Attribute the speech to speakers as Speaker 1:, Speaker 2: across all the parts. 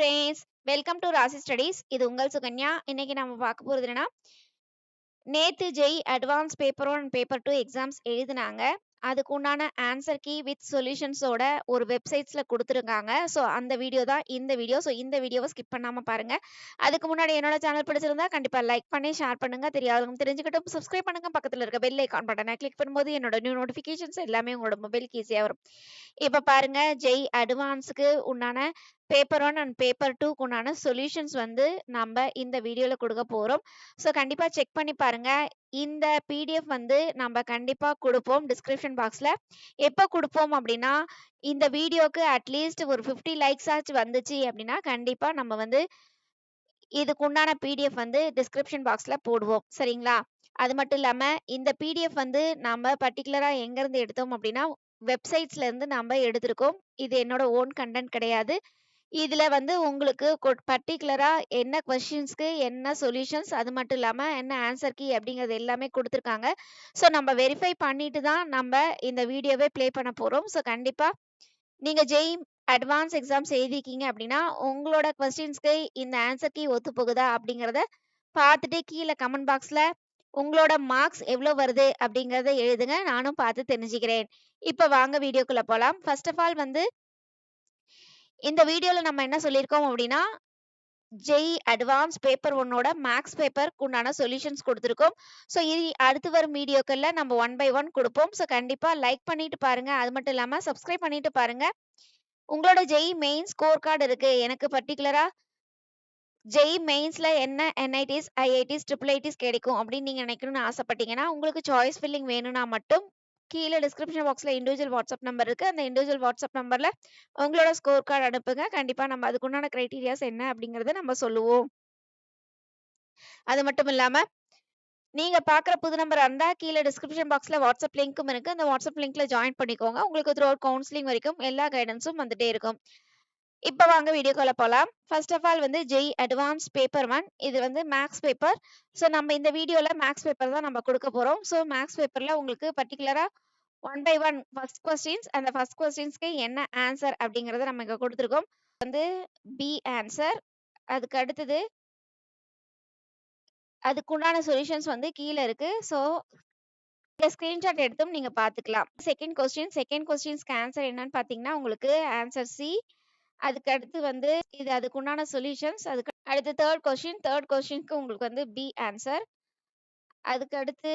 Speaker 1: Friends, welcome to Rasi Studies. இது உங்கள் சுகன்யா. இன்னைக்கு நம்ம பார்க்க போறது என்னன்னா, நேத்து JEE advance paper 1 paper 2 exams எழுதுனாங்க. அதுக்கு உண்டான ஆன்சர் கீ வித் சொல்யூஷன்ஸோட ஒரு வெப்சைட்ஸ்ல குடுத்துருக்காங்க. ஸோ அந்த வீடியோ தான் இந்த வீடியோ. ஸோ இந்த வீடியோவ ஸ்கிப் பண்ணாம பாருங்க. அதுக்கு முன்னாடி என்னோட சேனல் பிடிச்சிருந்தா கண்டிப்பா லைக் பண்ணி, ஷேர் பண்ணுங்க. தெரியாதவங்க தெரிஞ்சுக்கட்டும். சப்ஸ்கிரைப் பண்ணுங்க. பக்கத்துல இருக்க பெல் ஐகான் பட்டனை கிளிக் பண்ணும்போது என்னோட நியூ நோட்டிஃபிகேஷன்ஸ் எல்லாமே உங்களோட மொபைலுக்கு ஈஸியா வரும். இப்ப பாருங்க, ஜெய் அட்வான்ஸ்க்கு உண்டான பேப்பர் 1 அண்ட் பேப்பர் 2க்கு உண்டான சொல்யூஷன்ஸ் வந்து நம்ம இந்த வீடியோல குடுக்க போறோம். ஸோ கண்டிப்பா செக் பண்ணி பாருங்க. இந்த பிடிஎஃப் வந்து நம்ம கண்டிப்பா குடுப்போம் டிஸ்கிரிப்ஷன் பாக்ஸ்ல. எப்ப குடுப்போம் அப்படின்னா, இந்த வீடியோக்கு அட்லீஸ்ட் ஒரு 50 லைக்ஸ் ஆச்சு வந்துச்சு அப்படின்னா, கண்டிப்பா நம்ம வந்து இதுக்கு உண்டான பிடிஎஃப் வந்து டிஸ்கிரிப்ஷன் பாக்ஸ்ல போடுவோம். சரிங்களா? அது மட்டும் இல்லாம, இந்த பிடிஎஃப் வந்து நாம பர்ட்டிகுலரா எங்கருந்து எடுத்தோம் அப்படின்னா, வெப்சைட்ஸ்ல இருந்து நாம எடுத்திருக்கோம். இது என்னோட ஓன் கன்டென்ட் கிடையாது. இதுல வந்து உங்களுக்கு பர்ட்டிகுலரா என்ன கொஸ்டின்ஸ்க்கு என்ன சொல்யூஷன்ஸ், அது மட்டும் இல்லாம என்ன ஆன்சர் கீ அப்படிங்கிறது எல்லாமே குடுத்துருக்காங்க. ஸோ நம்ம வெரிஃபை பண்ணிட்டு தான் நம்ம இந்த வீடியோவே ப்ளே பண்ண போறோம். ஸோ கண்டிப்பா நீங்க ஜெய் அட்வான்ஸ் எக்ஸாம்ஸ் எழுதிருக்கீங்க அப்படின்னா, உங்களோட கொஸ்டின்ஸ்க்கு இந்த ஆன்சர் கீ ஒத்துப்போகுதா அப்படிங்கிறத பார்த்துட்டு கீழ கமெண்ட் பாக்ஸ்ல உங்களோட மார்க்ஸ் எவ்வளோ வருது அப்படிங்கிறத எழுதுங்க. நானும் பார்த்து தெரிஞ்சுக்கிறேன். இப்ப வாங்க வீடியோக்குள்ள போலாம். ஃபர்ஸ்ட் ஆஃப் ஆல் வந்து இந்த வீடியோல நம்ம என்ன சொல்லியிருக்கோம் அப்படின்னா, ஜெய் அட்வான்ஸ் பேப்பர் 1ஓட மேத்ஸ் பேப்பருக்கு உண்டான சொல்யூஷன்ஸ் குடுத்துருக்கோம். ஸோ அடுத்து வரும் வீடியோக்கள்ல நம்ம ஒன் பை ஒன் குடுப்போம். ஸோ கண்டிப்பா லைக் பண்ணிட்டு பாருங்க. அது மட்டும் இல்லாம சப்ஸ்கிரைப் பண்ணிட்டு பாருங்க. உங்களோட ஜெய் மெயின் ஸ்கோர் கார்டு இருக்கு. எனக்கு பர்ட்டிகுலரா ஜெய் மெயின்ஸ்ல என்ன என்ஐடிஸ், ஐஐடிஸ், ட்ரிபிள் ஐடிஸ் கிடைக்கும் அப்படின்னு நீங்க நினைக்கணும்னு ஆசைப்பட்டீங்கன்னா, உங்களுக்கு சாய்ஸ் ஃபில்லிங் வேணும்னா மட்டும் கீழ டிஸ்கிரிப்ஷன் பாக்ஸ்ல இண்டிவிஜுவல் வாட்ஸ்அப் நம்பர் இருக்கு. அந்த இண்டிவிஜுவல் வாட்ஸ்அப் நம்பர்ல உங்களோட ஸ்கோர் கார்டு அனுப்புங்க. கண்டிப்பா நம்ம அதுக்குண்டான கிரைட்டீரியாஸ் என்ன அப்படிங்கிறத நம்ம சொல்லுவோம். அது மட்டும் இல்லாம, நீங்க பார்க்குற புது நம்பரா இருந்தா கீழ டிஸ்கிரிப்ஷன் பாக்ஸ்ல வாட்ஸ்அப் லிங்க்கும் இருக்கு. அந்த வாட்ஸ்அப் லிங்க்ல ஜாயின் பண்ணிக்கோங்க. உங்களுக்கு த்ரூ அவுட் கவுன்சிலிங் வரைக்கும் எல்லா கைடன்ஸும் வந்துட்டே இருக்கும். இப்ப வாங்க வீடியோக்குள்ள போலாம். ஃபர்ஸ்ட் ஆஃப் ஆல் வந்து ஜெய் அட்வான்ஸ் பேப்பர் 1 இது வந்து மேத்ஸ் பேப்பர். ஸோ நம்ம இந்த வீடியோல மேத்ஸ் பேப்பர் தான் நம்ம குடுக்க போறோம். ஸோ மேத்ஸ் பேப்பர்ல உங்களுக்கு பர்ட்டிகுலரா one by one first questions அந்த ஃபர்ஸ்ட் கொஸ்டின்ஸ்க்கு என்ன ஆன்சர் அப்படிங்கிறத நம்ம இங்க குடுத்துருக்கோம். வந்து பி ஆன்சர். அதுக்கு அடுத்தது அதுக்குண்டான சொல்யூஷன்ஸ் வந்து கீழ இருக்கு. ஸோ இந்த ஸ்கிரீன்ஷாட் எடுத்தும் நீங்க பார்த்துக்கலாம். செகண்ட் கொஸ்டின்ஸ்க்கு ஆன்சர் என்னன்னு பார்த்தீங்கன்னா, உங்களுக்கு ஆன்சர் சி. அதுக்கு அடுத்து வந்து இது அதுக்குண்டான சொல்யூஷன்ஸ். அதுக்கு அடுத்து தேர்ட் கொஸ்டின்க்கு உங்களுக்கு வந்து பி ஆன்சர். அதுக்கு அடுத்து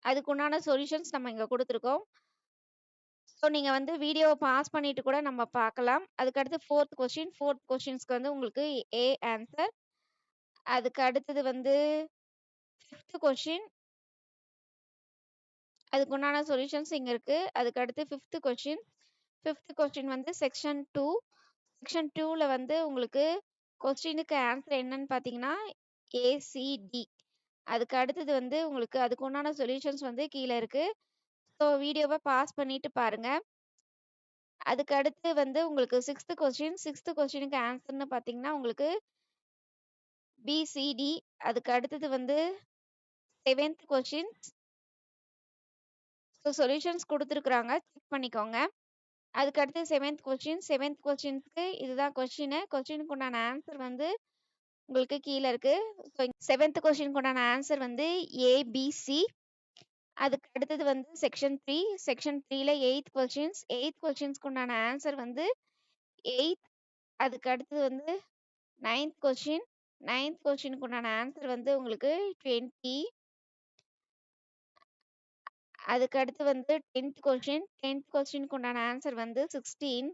Speaker 1: அதுக்குண்டான சொல்யூஷன்ஸ் நம்ம இங்க குடுத்துருக்கோம். ஸோ நீங்க வந்து வீடியோவ பாஸ் பண்ணிட்டு கூட நம்ம பார்க்கலாம். அதுக்கு அடுத்து ஃபோர்த் கொஸ்டின்ஸ்க்கு வந்து உங்களுக்கு ஏ ஆன்சர். அதுக்கு அடுத்தது வந்து ஃபிஃப்த் கொஸ்டின். அதுக்குண்டான சொல்யூஷன்ஸ் இங்க இருக்கு. அதுக்கு அடுத்து ஃபிஃப்த் கொஸ்டின் வந்து செக்ஷன் 2. செக்ஷன் 2ல வந்து உங்களுக்கு கொஸ்டினுக்கு ஆன்சர் என்னன்னு பார்த்தீங்கன்னா, ஏசிடி. அதுக்கு அடுத்தது வந்து உங்களுக்கு அதுக்கு உண்டான சொல்யூஷன்ஸ் வந்து கீழ இருக்கு. ஸோ வீடியோவ பாஸ் பண்ணிட்டு பாருங்க. அதுக்கு அடுத்து வந்து உங்களுக்கு சிக்ஸ்த் கொஸ்டினுக்கு ஆன்சர்ன்னு பார்த்தீங்கன்னா, உங்களுக்கு பிசிடி. அதுக்கு அடுத்தது வந்து 7த் கொஸ்டின். ஸோ சொல்யூஷன்ஸ் குடுத்துருக்காங்க. செக் பண்ணிக்கோங்க. அதுக்கு அடுத்து 7th கொஸ்டின்ஸ்க்கு இதுதான் கொஸ்டினுக்கு உண்டான ஆன்சர் வந்து உங்களுக்கு கீழ இருக்கு. ஸோ 7th கொஸ்டினுக்கு உண்டான ஆன்சர் வந்து ஏபிசி. அதுக்கு அடுத்தது வந்து செக்ஷன் 3ல 8th கொஸ்டின்ஸ்க்கு உண்டான ஆன்சர் வந்து 8. அதுக்கு அடுத்தது வந்து 9th கொஸ்டினுக்கு உண்டான ஆன்சர் வந்து உங்களுக்கு 20. அதுக்கு அடுத்து வந்து 10th கொஸ்டினுக்கு உண்டான ஆன்சர் வந்து 16.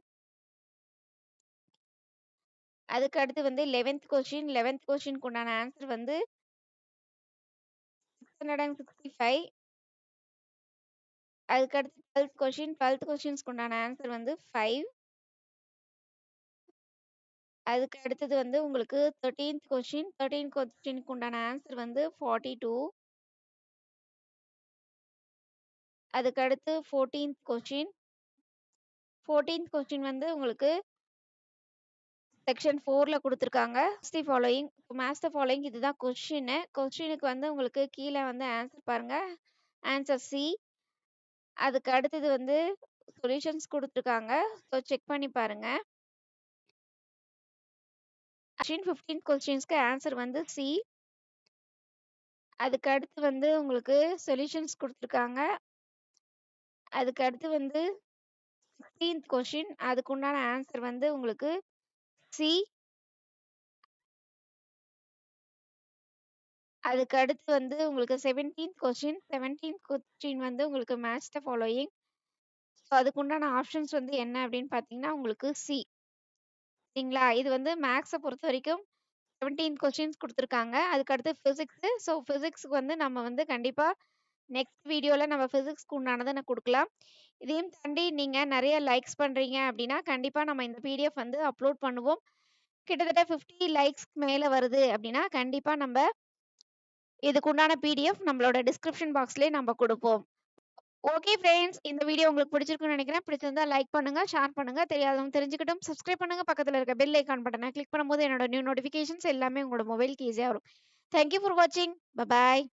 Speaker 1: அதுக்கு அடுத்து வந்து 11th கொஸ்டினுக்கு உண்டான ஆன்சர் வந்து 665. அதுக்கு அடுத்து 12th கொஸ்டின்ஸ்க்கு உண்டான ஆன்சர் வந்து 5. அதுக்கு அடுத்தது வந்து உங்களுக்கு 13th கொஸ்டினுக்கு உண்டான ஆன்சர் வந்து 42. அதுக்கு அடுத்து 14th கொஸ்டின் வந்து உங்களுக்கு செக்ஷன் 4ல குடுத்துருக்காங்க. மேட்ச் தி ஃபாலோயிங் இதுதான் கொஸ்டினுக்கு வந்து உங்களுக்கு கீழ வந்து ஆன்சர் பாருங்க. Answer C. அதுக்கு அடுத்தது வந்து சொல்யூஷன்ஸ் குடுத்துருக்காங்க. ஸோ செக் பண்ணி பாருங்க. கொஸ்டின். 15th கொஸ்டின்ஸ்க்கு ஆன்சர் வந்து சி. அதுக்கு அடுத்து வந்து உங்களுக்கு சொல்யூஷன்ஸ் குடுத்துருக்காங்க. அதுக்கு அடுத்து வந்து 16th கொஸ்டின். அதுக்கு உண்டான ஆன்சர் வந்து உங்களுக்கு சி. அதுக்கு அடுத்து வந்து உங்களுக்கு 17th கொஸ்டின். 17th கொஸ்டின் வந்து உங்களுக்கு மேட்ச் த ஃபாலோயிங். ஸோ அதுக்கு உண்டான ஆப்ஷன்ஸ் வந்து என்ன அப்படின்னு பார்த்தீங்கன்னா, உங்களுக்கு சி. சரிங்களா? இது வந்து மேத்ஸ பொறுத்தவரைக்கும் 17 கொஸ்டின்ஸ் குடுத்துருக்காங்க. அதுக்கு அடுத்து பிசிக்ஸு. ஸோ பிசிக்ஸ்க்கு வந்து நம்ம வந்து கண்டிப்பா நெக்ஸ்ட் வீடியோல நம்ம பிசிக்ஸ்க்கு உண்டானத நான் குடுக்கலாம். இதையும் தாண்டி நீங்க நெறைய லைக்ஸ் பண்றீங்க அப்டின்னா, கண்டிப்பா நம்ம இந்த பிடிஎஃப் வந்து அப்லோட் பண்ணுவோம். கிட்டத்தட்ட 50 லைக்ஸ்க்கு மேல வருது அப்டின்னா, கண்டிப்பா நம்ப இதுக்கு உண்டான பிடிஎஃப் நம்மளோட டிஸ்கிரிப்ஷன் பாக்ஸ்லயே நம்ப குடுப்போம். Okay friends. இந்த வீடியோ உங்களுக்கு பிடிச்சிருக்கும்னு நெனைக்கிறேன். பிடிச்சிருந்தா லைக் பண்ணுங்க, ஷேர் பண்ணுங்க. தெரியாதவங்க தெரிஞ்சுக்கட்டும். சப்ஸ்கிரைப் பண்ணுங்க. பக்கத்துல இருக்க பெல் ஐகான் பட்டன கிளிக் பண்ணும்போது என்னோட நியூ நோட்டிஃபிகேஷன்ஸ் எல்லாமே உங்களோட மொபைலுக்கு ஈஸியா வரும். தேங்க் யூ ஃபார் வாட்சிங். பாய்.